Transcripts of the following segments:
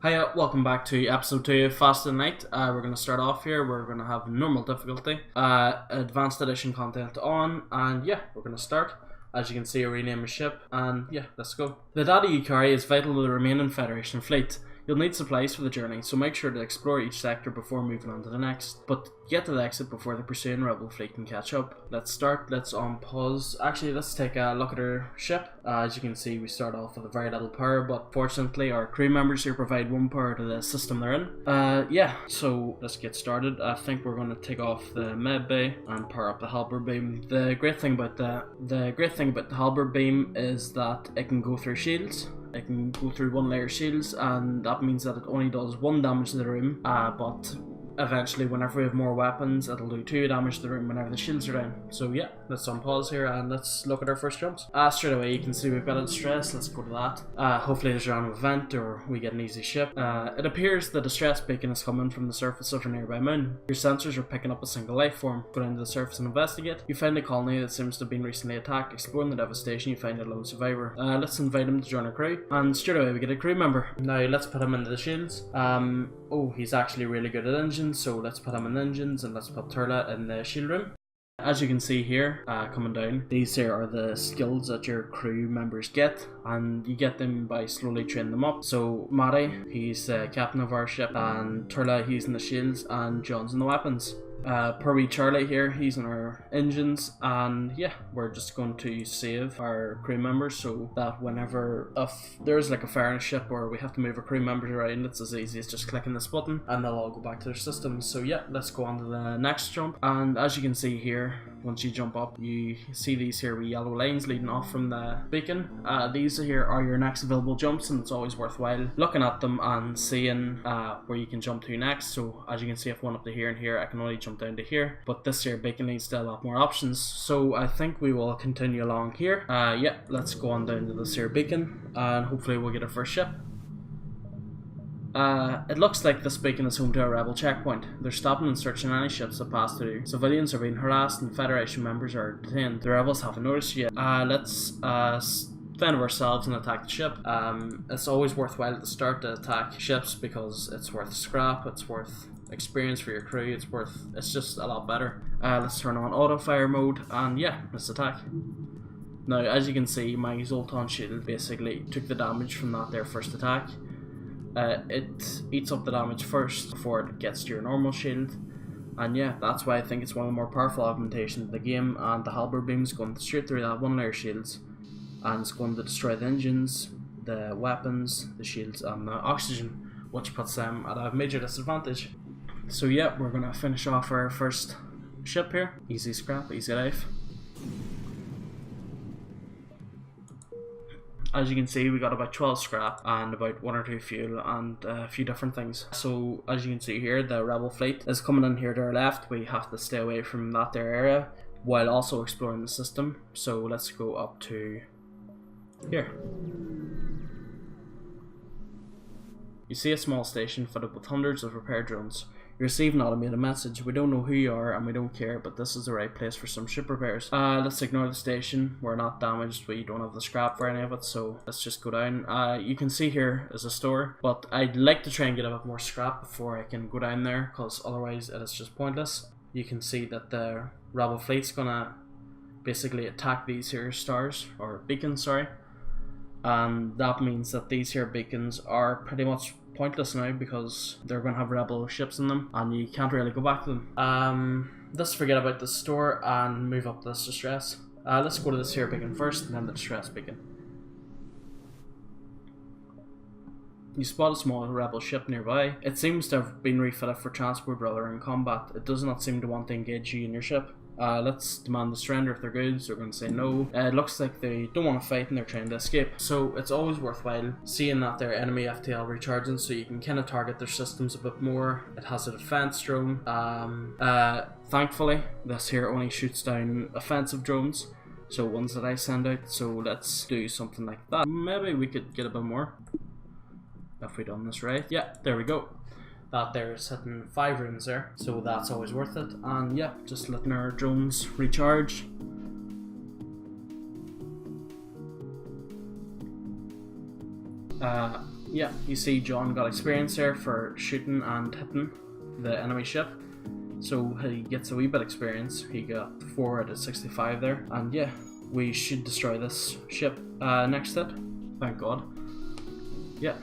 Hiya, welcome back to episode 2 of Fast and Night. We're going to start off here. We're going to have normal difficulty, advanced edition content on, and yeah, we're going to start. As you can see, I rename a ship, and yeah, let's go. The data you carry is vital to the remaining Federation fleet. You'll need supplies for the journey, so make sure to explore each sector before moving on to the next. But get to the exit before the pursuing rebel fleet can catch up. Let's start, let's pause. Actually, let's take a look at our ship. As you can see, we start off with a very little power, but fortunately our crew members here provide one power to the system they're in. Yeah, so let's get started. I think we're going to take off the med bay and power up the halberd beam. The great thing about the halberd beam is that it can go through shields. It can go through one layer shields, and that means that it only does 1 damage to the room, but eventually whenever we have more weapons it'll do 2 damage to the room whenever the shields are down. So yeah, let's unpause here and let's look at our first jumps. Straight away you can see we've got a distress. Let's go to that. Hopefully there's a random event or we get an easy ship. It appears the distress beacon is coming from the surface of a nearby moon. Your sensors are picking up a single life form. Go down to the surface and investigate. You find a colony that seems to have been recently attacked. Exploring the devastation, you find a lone survivor. Let's invite him to join our crew, and straight away we get a crew member. Now let's put him into the shields. Oh, he's actually really good at engines, so let's put him in engines and let's put Turla in the shield room. As you can see here, coming down, these here are the skills that your crew members get, and you get them by slowly training them up. So Mari, he's the captain of our ship, and Turla, he's in the shields, and John's in the weapons. Per Charlie here, he's in our engines, and yeah, we're just going to save our crew members so that whenever if there's like a fire in a ship or we have to move our crew members around, it's as easy as just clicking this button and they'll all go back to their systems. So yeah, let's go on to the next jump, and as you can see here, once you jump up you see these here with yellow lines leading off from the beacon. These here are your next available jumps, and it's always worthwhile looking at them and seeing where you can jump to next. So as you can see, if one up to here and here, I can only jump down to here, but this here beacon needs still a lot more options, so I think we will continue along here. Yeah, let's go on down to this here beacon and hopefully we'll get our first ship. It looks like this beacon is home to a rebel checkpoint. They're stopping and searching any ships that pass through. Civilians are being harassed and Federation members are detained. The rebels haven't noticed yet. Let's fend of ourselves and attack the ship. It's always worthwhile at the start to attack ships because it's worth scrap, it's worth experience for your crew, it's just a lot better. Let's turn on auto fire mode and yeah, let's attack. Now as you can see, my Zoltan shield basically took the damage from that there first attack. It eats up the damage first before it gets to your normal shield, and yeah, that's why I think it's one of the more powerful augmentations of the game. And the halberd beam is going straight through that one layer shields, and it's going to destroy the engines, the weapons, the shields and the oxygen, which puts them at a major disadvantage. So yeah, we're going to finish off our first ship here. Easy scrap, easy life. As you can see, we got about 12 scrap and about 1 or 2 fuel and a few different things. So as you can see here, the rebel fleet is coming in here to our left. We have to stay away from that there area while also exploring the system. So let's go up to here. You see a small station fitted with hundreds of repair drones. You receive an automated message. We don't know who you are and we don't care, but this is the right place for some ship repairs. Let's ignore the station. We're not damaged. We don't have the scrap for any of it, so let's just go down. You can see here is a store, but I'd like to try and get a bit more scrap before I can go down there, because otherwise it is just pointless. You can see that the rebel fleet's gonna basically attack these here stars, or beacons, sorry. And that means that these here beacons are pretty much pointless now because they're going to have rebel ships in them and you can't really go back to them. Let's forget about the store and move up this distress. Let's go to this here beacon first and then the distress beacon. You spot a small rebel ship nearby. It seems to have been refitted for transport rather than combat. It does not seem to want to engage you in your ship. Let's demand the surrender if they're good, so we're going to say no. It looks like they don't want to fight and they're trying to escape. So it's always worthwhile seeing that their enemy FTL recharging so you can kind of target their systems a bit more. It has a defense drone. Thankfully, this here only shoots down offensive drones, so ones that I send out. So let's do something like that. Maybe we could get a bit more if we done this right. Yeah, there we go. That there is hitting 5 rooms there, so that's always worth it. And yeah, just letting our drones recharge. yeah, you see John got experience there for shooting and hitting the enemy ship. So he gets a wee bit of experience. He got 4 out of 65 there. And yeah, we should destroy this ship next hit. Thank God. Yeah,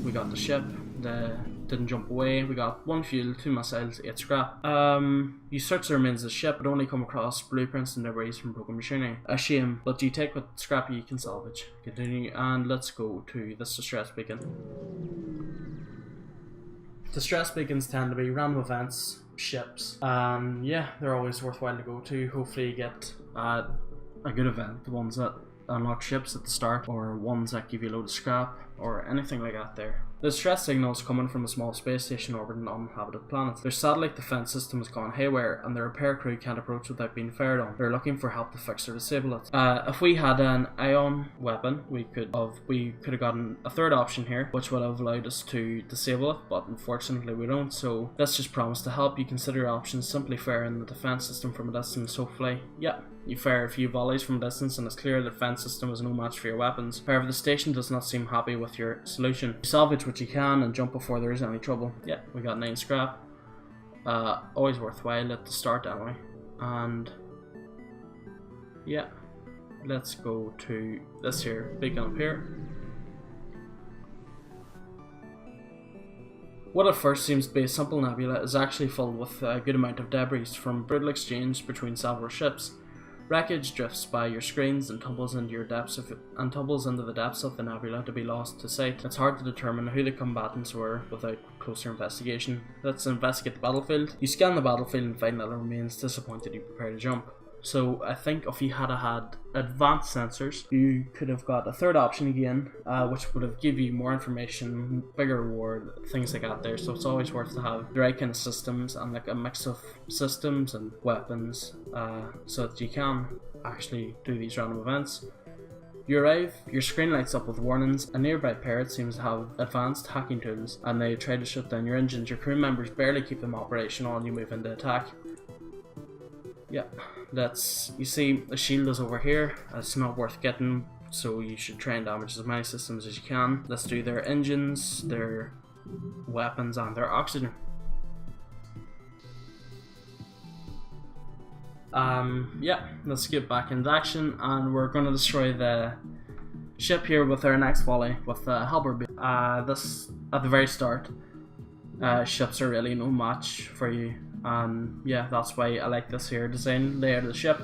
we got the ship. Didn't jump away. We got 1 fuel, 2 missiles, 8 scrap. You search the remains of the ship, but only come across blueprints and debris from broken machinery. A shame, but you take what scrap you can salvage. Continue, and let's go to this distress beacon. Distress beacons tend to be random events, ships, and yeah, they're always worthwhile to go to. Hopefully you get a good event, the ones that unlock ships at the start, or ones that give you a load of scrap, or anything like that there. The distress signal is coming from a small space station orbiting an uninhabited planet. Their satellite defense system has gone haywire, and the repair crew can't approach without being fired on. They're looking for help to fix or disable it. If we had an ion weapon, we could have gotten a third option here, which would have allowed us to disable it, but unfortunately we don't, so let's just promise to help. You consider your options, simply firing the defense system from a distance, hopefully. Yeah. You fire a few volleys from a distance and it's clear the defense system is no match for your weapons. However, the station does not seem happy with your solution. You salvage what you can and jump before there is any trouble. Yeah, we got 9 scrap. Always worthwhile at the start anyway. And yeah, let's go to this here beacon up here. What at first seems to be a simple nebula is actually filled with a good amount of debris from brutal exchange between several ships. Wreckage drifts by your screens and tumbles into the depths of the nebula to be lost to sight. It's hard to determine who the combatants were without closer investigation. Let's investigate the battlefield. You scan the battlefield and find that it remains disappointed you prepare to jump. So I think if you had advanced sensors, you could have got a third option again, which would have give you more information, bigger reward, things like that there. So it's always worth to have the right kind of systems and like a mix of systems and weapons, so that you can actually do these random events. You arrive, your screen lights up with warnings. A nearby pirate seems to have advanced hacking tools, and they try to shut down your engines. Your crew members barely keep them operational and you move into attack. Yeah, you see the shield is over here. It's not worth getting, so you should try and damage as many systems as you can. Let's do their engines, their weapons and their oxygen. Yeah, let's get back into action, and we're going to destroy the ship here with our next volley with the halberd beam. This at the very start, ships are really no match for you. Yeah, that's why I like this here design layer of the ship,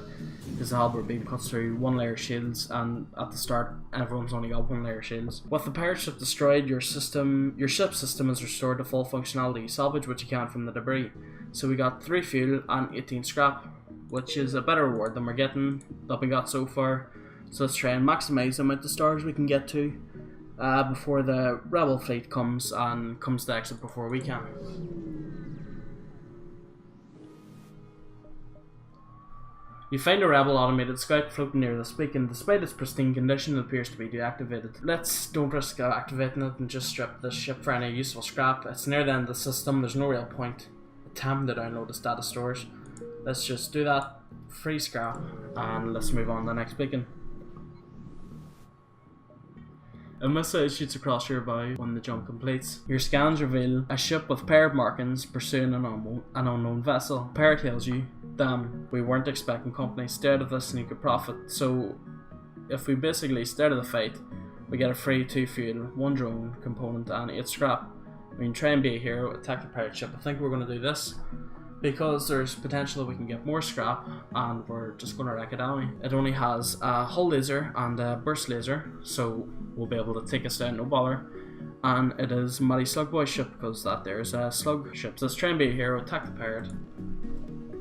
because the halberd beam cuts through 1 layer of shields, and at the start everyone's only got 1 layer of shields. With the pirate ship destroyed, your ship system is restored to full functionality. Salvage what you can from the debris. So we got 3 fuel and 18 scrap, which is a better reward than we got so far. So let's try and maximize the amount of stars we can get to before the rebel fleet comes to exit before we can. You find a rebel automated scout floating near this beacon. Despite its pristine condition, it appears to be deactivated. Don't risk activating it and just strip this ship for any useful scrap. It's near the end of the system, there's no real point attempting to download its data stores. Let's just do that, free scrap, and let's move on to the next beacon. A missile shoots across your bow when the jump completes. Your scans reveal a ship with pirate markings pursuing an unknown vessel. The pirate tells you, "Damn, we weren't expecting company. Stay out of this and you could profit." So if we basically stay out of the fight, we get a free 2 fuel, 1 drone component and 8 scrap. We can try and be a hero, attack the pirate ship. I think we're going to do this, because there's potential that we can get more scrap, and we're just going to wreck it anyway. It only has a hull laser and a burst laser, so we'll be able to take us down, no bother. And it is Mighty Slugboy ship, because that there's a slug ship. So let's try and be a hero, attack the pirate.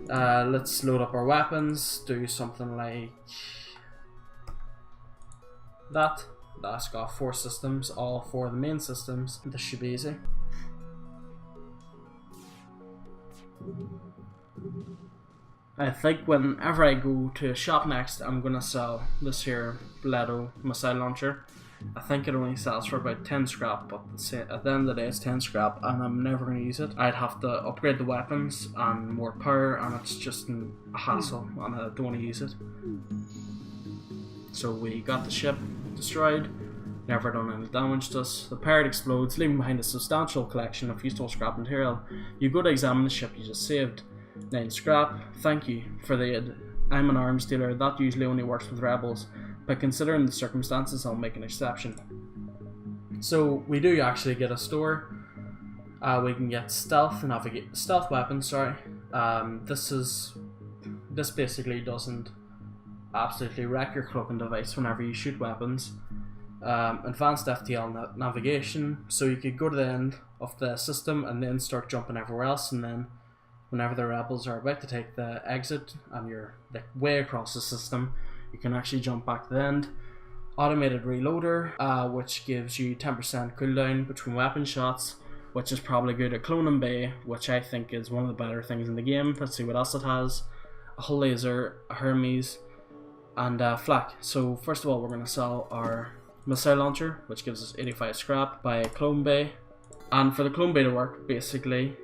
Let's load up our weapons, do something like that. That's got 4 systems, all 4 of the main systems. This should be easy. I think whenever I go to a shop next, I'm gonna sell this here Bledo missile launcher. I think it only sells for about 10 scrap, but at the end of the day it's 10 scrap and I'm never going to use it. I'd have to upgrade the weapons and more power, and it's just a hassle and I don't want to use it. So we got the ship destroyed. never done any damage to us. The pirate explodes, leaving behind a substantial collection of useful scrap material. You go to examine the ship you just saved. 9 scrap. Thank you for the aid. I'm an arms dealer, that usually only works with rebels, but considering the circumstances I'll make an exception. So we do actually get a store. We can get stealth weapons, this basically doesn't absolutely wreck your cloaking device whenever you shoot weapons. Advanced FTL navigation, so you could go to the end of the system and then start jumping everywhere else, and then whenever the rebels are about to take the exit and you're like way across the system, you can actually jump back to the end. Automated reloader, which gives you 10% cooldown between weapon shots, which is probably good at cloning bay, which I think is one of the better things in the game. Let's see what else it has. A hull laser, a Hermes, and flak. So first of all, we're going to sell our missile launcher, which gives us 85 scrap, by clone bay. And for the clone bay to work, basically,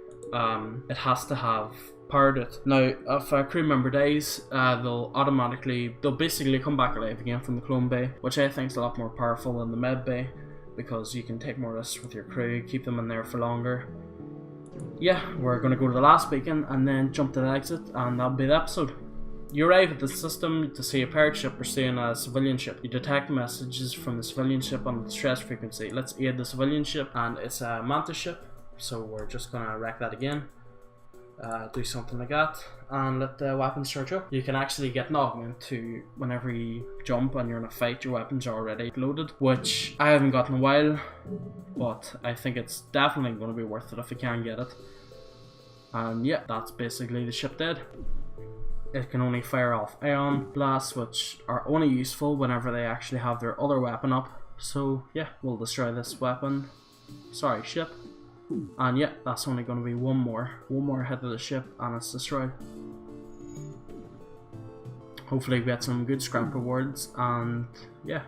it has to have powered it. Now, if a crew member dies, they'll basically come back alive again from the clone bay, which I think is a lot more powerful than the med bay, because you can take more risks with your crew, keep them in there for longer. Yeah, we're going to go to the last beacon and then jump to the exit, and that'll be the episode. You arrive at the system to see a pirate ship pursuing a civilian ship. You detect messages from the civilian ship on the distress frequency. Let's aid the civilian ship, and it's a Manta ship, so we're just going to wreck that again. Do something like that and let the weapons charge up. You can actually get an augment to whenever you jump and you're in a fight, your weapons are already loaded, which I haven't got in a while, but I think it's definitely going to be worth it if you can get it. And yeah, that's basically the ship dead. It can only fire off ion blasts, which are only useful whenever they actually have their other weapon up. So yeah, we'll destroy this ship. And yeah, that's only going to be one more hit of the ship and it's destroyed. Hopefully we get some good scrap rewards, and yeah,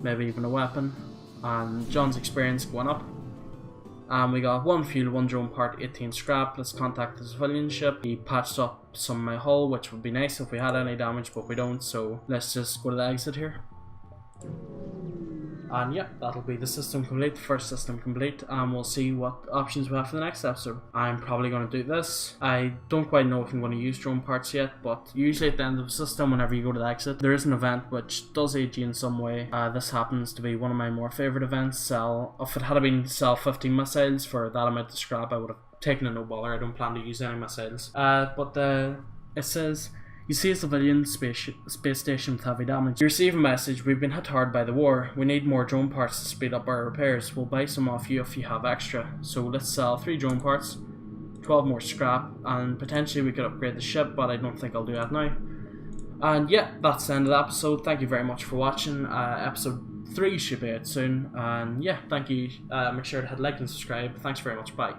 maybe even a weapon, and John's experience going up. And we got 1 fuel, 1 drone part, 18 scrap. Let's contact the civilian ship. He patched up some of my hull, which would be nice if we had any damage, but we don't, so let's just go to the exit here. And yeah, that'll be the system complete, first system complete, and we'll see what options we have for the next episode. I'm probably going to do this. I don't quite know if I'm going to use drone parts yet, but usually at the end of the system, whenever you go to the exit, there is an event which does aid you in some way. This happens to be one of my more favourite events. If it had been sell 15 missiles for that amount of scrap, I would have taken a no bother. I don't plan to use any missiles. It says, you see a civilian space station with heavy damage. You receive a message, we've been hit hard by the war. We need more drone parts to speed up our repairs. We'll buy some off you if you have extra. So let's sell 3 drone parts, 12 more scrap, and potentially we could upgrade the ship, but I don't think I'll do that now. And yeah, that's the end of the episode. Thank you very much for watching. Episode 3 should be out soon. And yeah, thank you. Make sure to hit like and subscribe. Thanks very much. Bye.